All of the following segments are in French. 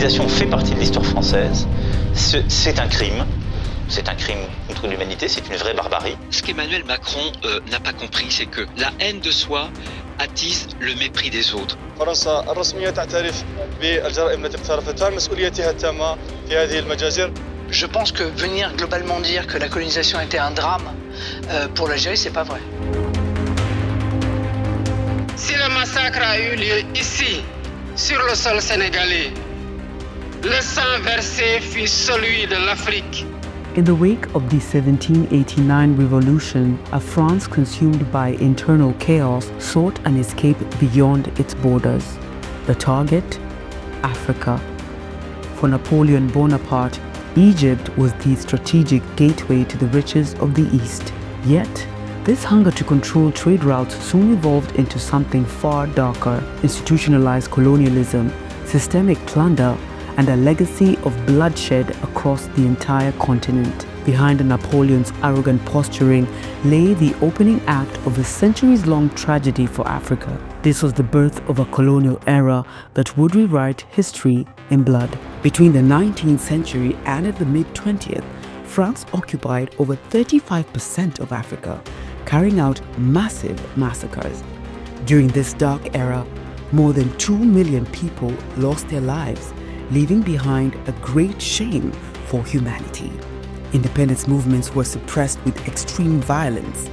colonisation fait partie de l'histoire française. C'est un crime. C'est un crime contre l'humanité, c'est une vraie barbarie. Ce qu'Emmanuel Macron n'a pas compris, c'est que la haine de soi attise le mépris des autres. فرنسا الرسمية تعترف بالجرائم التي اقترفتها مسؤوليتها التامة في هذه المجازر. Je pense que venir globalement dire que la colonisation était un drame pour l'Algérie, c'est pas vrai. Si le massacre a eu lieu ici, sur le sol sénégalais, le sang versé fut celui de l'Afrique. In the wake of the 1789 revolution, a France consumed by internal chaos sought an escape beyond its borders. The target? Africa. For Napoleon Bonaparte, Egypt was the strategic gateway to the riches of the East. Yet, this hunger to control trade routes soon evolved into something far darker: institutionalized colonialism, systemic plunder, and a legacy of bloodshed across the entire continent. Behind Napoleon's arrogant posturing lay the opening act of a centuries-long tragedy for Africa. This was the birth of a colonial era that would rewrite history in blood. Between the 19th century and at the mid-20th, France occupied over 35% of Africa, carrying out massive massacres. During this dark era, more than 2 million people lost their lives, leaving behind a great shame for humanity. Independence movements were suppressed with extreme violence.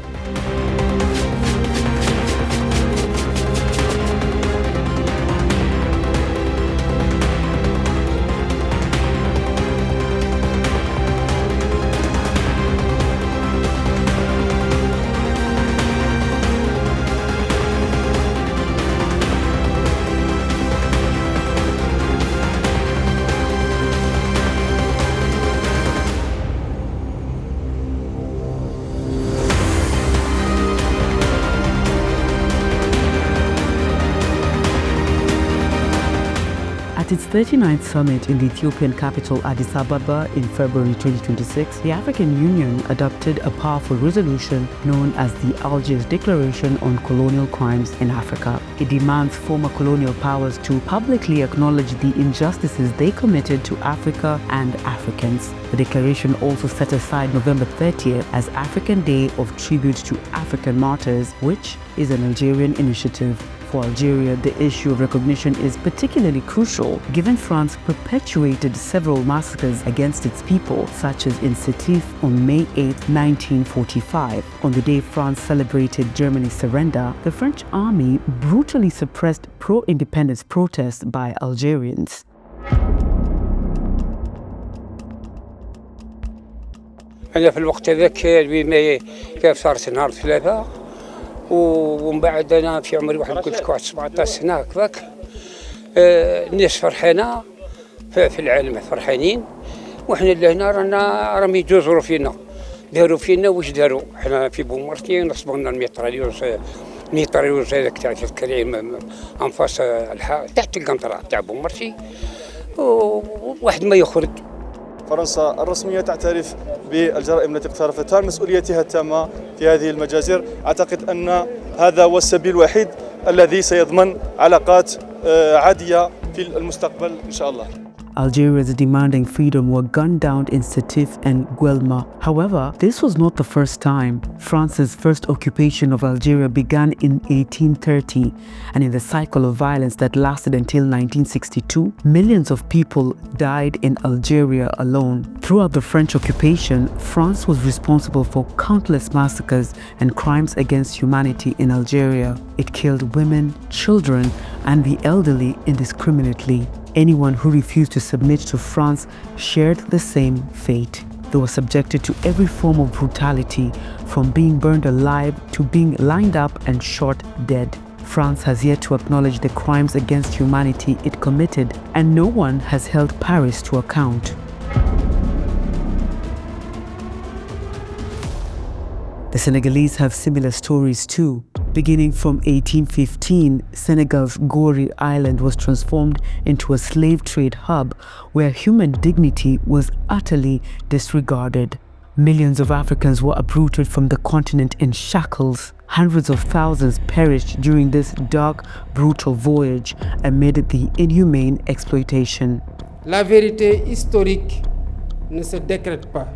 At its 39th summit in the Ethiopian capital Addis Ababa in February 2026, the African Union adopted a powerful resolution known as the Algiers Declaration on Colonial Crimes in Africa. It demands former colonial powers to publicly acknowledge the injustices they committed to Africa and Africans. The declaration also set aside November 30th as African Day of Tribute to African Martyrs, which is an Algerian initiative. For Algeria, the issue of recognition is particularly crucial, given France perpetuated several massacres against its people, such as in Sétif on May 8, 1945. On the day France celebrated Germany's surrender, the French army brutally suppressed pro-independence protests by Algerians. أنا في الوقت هذاك كيف صارت نهار ثلاثة ومن بعد أنا في عمري واحد قلت واحد 17 سنة هكذاك الناس فرحانة في العالم فرحانين وإحنا لهنا راهم يجوزروا فينا داروا فينا واش داروا إحنا في بومرتي نصبوا لنا الميتريوز هذاك تاع الكريم أنفاس تحت القنطرة تاع بومرتي وواحد ما يخرج. فرنسا الرسمية تعترف بالجرائم التي اقترفتها مسؤوليتها التامة في هذه المجازر. أعتقد أن هذا هو السبيل الوحيد الذي سيضمن علاقات عادية في المستقبل إن شاء الله. Algerians demanding freedom were gunned down in Sétif and Guelma. However, this was not the first time. France's first occupation of Algeria began in 1830, and in the cycle of violence that lasted until 1962, millions of people died in Algeria alone. Throughout the French occupation, France was responsible for countless massacres and crimes against humanity in Algeria. It killed women, children, and the elderly indiscriminately. Anyone who refused to submit to France shared the same fate. They were subjected to every form of brutality, from being burned alive to being lined up and shot dead. France has yet to acknowledge the crimes against humanity it committed, and no one has held Paris to account. The Senegalese have similar stories too. Beginning from 1815, Senegal's Gorée Island was transformed into a slave trade hub where human dignity was utterly disregarded. Millions of Africans were uprooted from the continent in shackles. Hundreds of thousands perished during this dark, brutal voyage amid the inhumane exploitation. La vérité historique ne se décrète pas.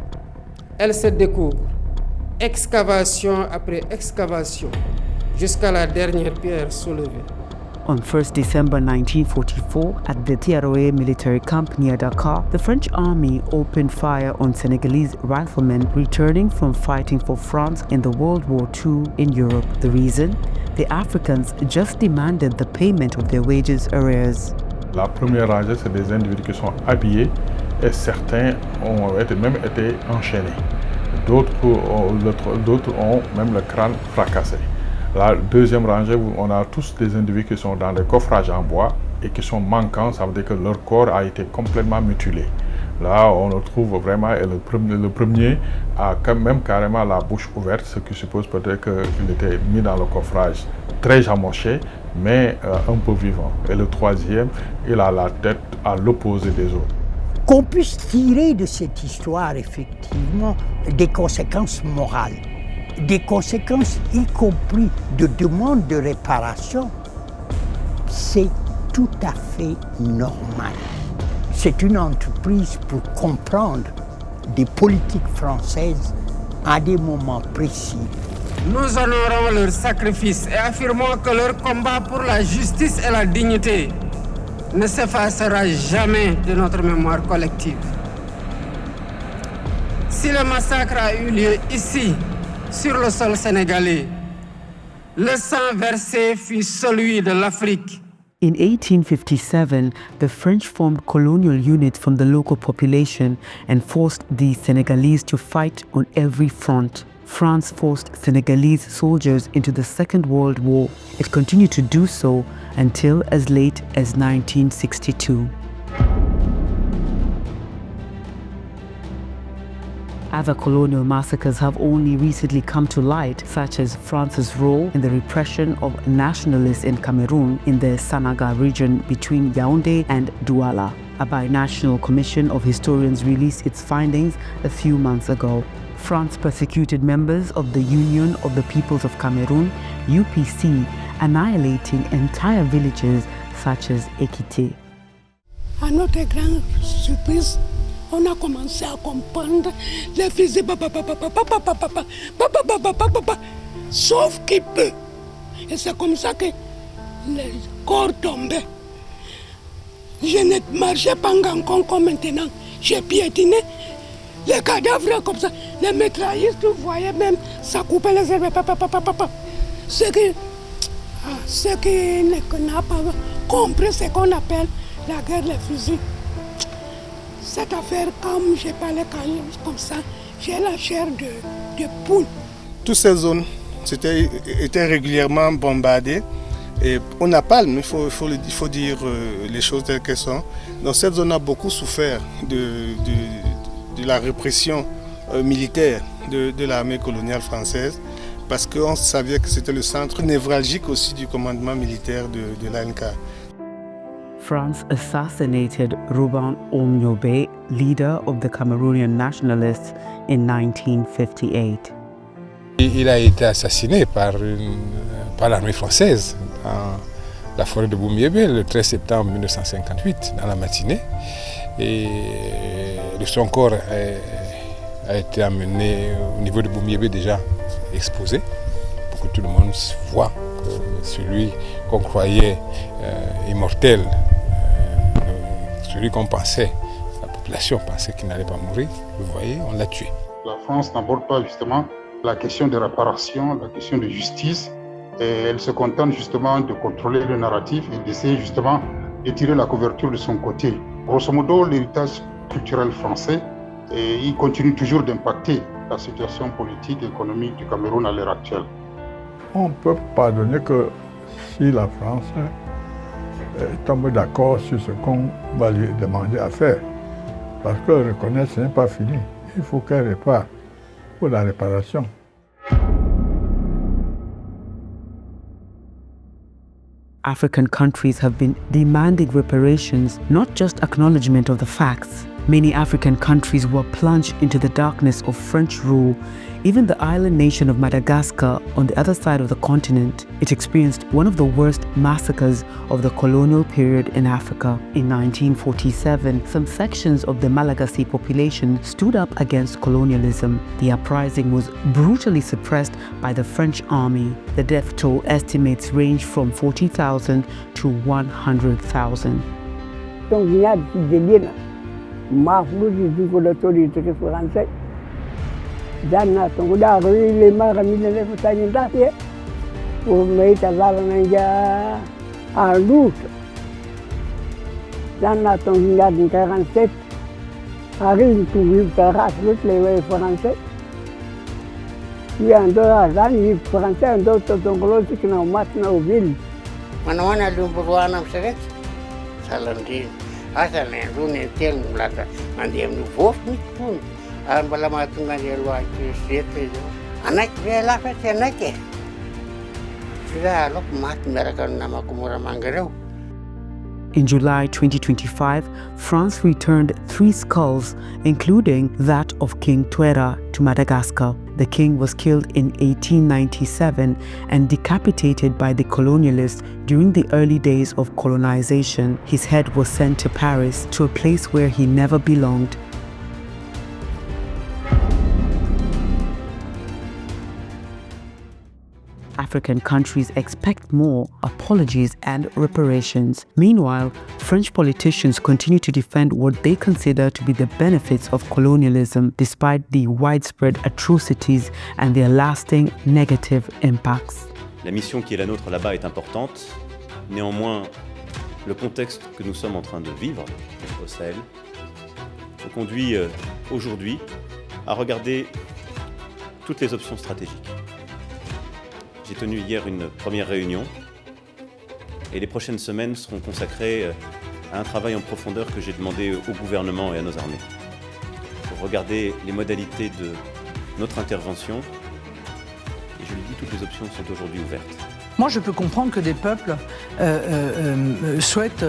Elle se découvre, excavation après excavation, jusqu'à la dernière pierre soulevée. On 1st December 1944, at the Tiaroe military camp near Dakar, the French army opened fire on Senegalese riflemen returning from fighting for France in the World War II in Europe. The reason? The Africans just demanded the payment of their wages arrears. La première rangée, c'est des individus qui sont habillés et certains ont même été enchaînés. D'autres ont même le crâne fracassé. La deuxième rangée, on a tous des individus qui sont dans des coffrages en bois et qui sont manquants, ça veut dire que leur corps a été complètement mutilé. Là, on le trouve vraiment, et le premier a quand même carrément la bouche ouverte, ce qui suppose peut-être qu'il était mis dans le coffrage très amoché, mais un peu vivant. Et le troisième, il a la tête à l'opposé des autres. Qu'on puisse tirer de cette histoire, effectivement, des conséquences morales, des conséquences y compris de demande de réparation, c'est tout à fait normal. C'est une entreprise pour comprendre des politiques françaises à des moments précis. Nous honorons leur sacrifice et affirmons que leur combat pour la justice et la dignité ne s'effacera jamais de notre mémoire collective. Si le massacre a eu lieu ici, sur le sol sénégalais, le sang versé fut celui de l'Afrique. In 1857, the French formed colonial units from the local population and forced the Senegalese to fight on every front. France forced Senegalese soldiers into the Second World War. It continued to do so until as late as 1962. Other colonial massacres have only recently come to light, such as France's role in the repression of nationalists in Cameroon in the Senegal region between Yaoundé and Douala. A binational commission of historians released its findings a few months ago. France persecuted members of the Union of the Peoples of Cameroon, UPC, annihilating entire villages such as Ekité. À notre grande surprise, on a commencé à comprendre les fusils, sauf qu'il peut. Et c'est comme ça que les corps tombaient. Je ne marchais pas encore comme maintenant. J'ai piétiné les cadavres comme ça. Les mitrailleuses, vous voyez même, ça coupait les herbes. Ce qui n'a pas compris, c'est qu'on appelle la guerre des fusils. Cette affaire, comme j'ai parlé comme ça, j'ai la chair de poule. Toutes ces zones étaient régulièrement bombardées. Et on n'a pas, mais il faut dire les choses telles qu'elles sont. Donc cette zone a beaucoup souffert de la répression militaire de l'armée coloniale française, parce qu'on savait que c'était le centre névralgique aussi du commandement militaire de l'ANK. France assassinated Rouban Omniobe, leader of the Cameroonian nationalists, in 1958. Il a été assassiné par l'armée française dans la forêt de Boumiébé le 13 septembre 1958, dans la matinée. Et son corps a été amené au niveau de Boumiébé, déjà exposé, pour que tout le monde voit que celui qu'on croyait immortel, celui qu'on pensait, la population pensait qu'il n'allait pas mourir, vous voyez, on l'a tué. La France n'aborde pas justement la question de réparation, la question de justice, et elle se contente justement de contrôler le narratif et d'essayer justement de tirer la couverture de son côté. Grosso modo, l'héritage culturel français, et il continue toujours d'impacter la situation politique et économique du Cameroun à l'heure actuelle. On ne peut pardonner que si la France tombe d'accord sur ce qu'on va lui demander à faire. Parce que reconnaître, ce n'est pas fini. Il faut qu'elle répare pour la réparation. African countries have been demanding reparations, not just acknowledgement of the facts. Many African countries were plunged into the darkness of French rule. Even the island nation of Madagascar, on the other side of the continent, it experienced one of the worst massacres of the colonial period in Africa. In 1947, some sections of the Malagasy population stood up against colonialism. The uprising was brutally suppressed by the French army. The death toll estimates range from 40,000 to 100,000. Janna tongo da le mara mi le futani ndafie o meita zala nanja a lut janna tongo ngad 47 arrive to vivre terras lut le français ya ndo azani français ndo tongo que não mata na ville mana lumburuana mseret salandi asa ne rune tel mulata mandiem no vof mit pun bala matungan dia luar siete anak dia lah pasti anak ke sudah lok mat mereka nama kumura manggarau. In July 2025, France returned 3 skulls, including that of King Twera, to Madagascar. The king was killed in 1897 and decapitated by the colonialists during the early days of colonization. His head was sent to Paris, to a place where he never belonged. African countries expect more apologies and reparations. Meanwhile, French politicians continue to defend what they consider to be the benefits of colonialism, despite the widespread atrocities and their lasting negative impacts. La mission qui est la nôtre là-bas est importante. Néanmoins, le contexte que nous sommes en train de vivre au Sahel nous conduit aujourd'hui à regarder toutes les options stratégiques. J'ai tenu hier une première réunion et les prochaines semaines seront consacrées à un travail en profondeur que j'ai demandé au gouvernement et à nos armées pour regarder les modalités de notre intervention. Et je le dis, toutes les options sont aujourd'hui ouvertes. Moi, je peux comprendre que des peuples souhaitent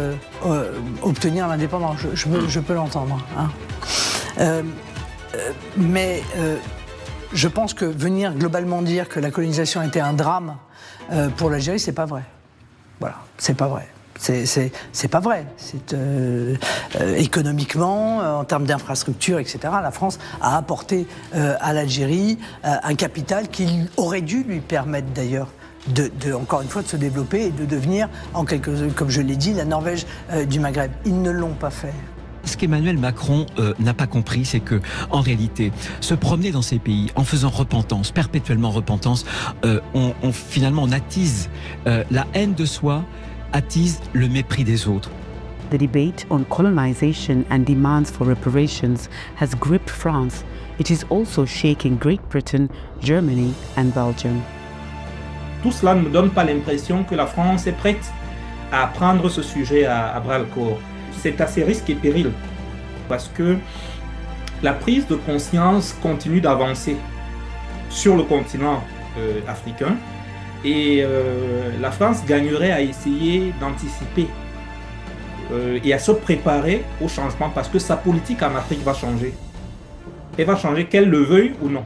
obtenir l'indépendance. Je peux l'entendre. Hein. Mais je pense que venir globalement dire que la colonisation était un drame pour l'Algérie, c'est pas vrai. Voilà, c'est pas vrai. C'est pas vrai. Économiquement, en termes d'infrastructures, etc., la France a apporté à l'Algérie un capital qui aurait dû lui permettre d'ailleurs encore une fois, de se développer et de devenir, comme je l'ai dit, la Norvège du Maghreb. Ils ne l'ont pas fait. Ce qu'Emmanuel Macron n'a pas compris, c'est que, en réalité, se promener dans ces pays en faisant repentance, perpétuellement repentance, finalement on attise la haine de soi, attise le mépris des autres. The debate on colonization and demands for reparations has gripped France. It is also shaking Great Britain, Germany and Belgium. Tout cela ne me donne pas l'impression que la France est prête à prendre ce sujet à bras-le-corps. C'est assez risque et péril parce que la prise de conscience continue d'avancer sur le continent africain et la France gagnerait à essayer d'anticiper et à se préparer au changement parce que sa politique en Afrique va changer. Elle va changer qu'elle le veuille ou non.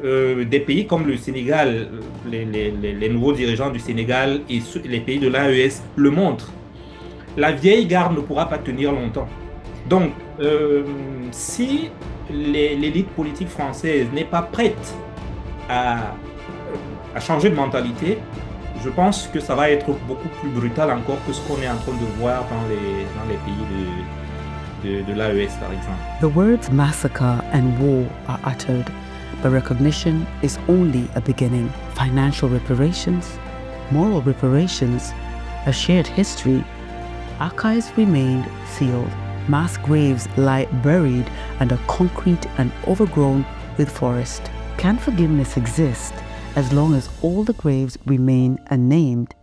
Des pays comme le Sénégal, les nouveaux dirigeants du Sénégal et les pays de l'AES le montrent. La vieille garde ne pourra pas tenir longtemps. Donc, si l'élite politique française n'est pas prête à changer de mentalité, je pense que ça va être beaucoup plus brutal encore que ce qu'on est en train de voir dans les pays de l'AES, par exemple. The words massacre and war are uttered, but recognition is only a beginning. Financial reparations, moral reparations, a shared history, archives remained sealed. Mass graves lie buried under concrete and overgrown with forest. Can forgiveness exist as long as all the graves remain unnamed?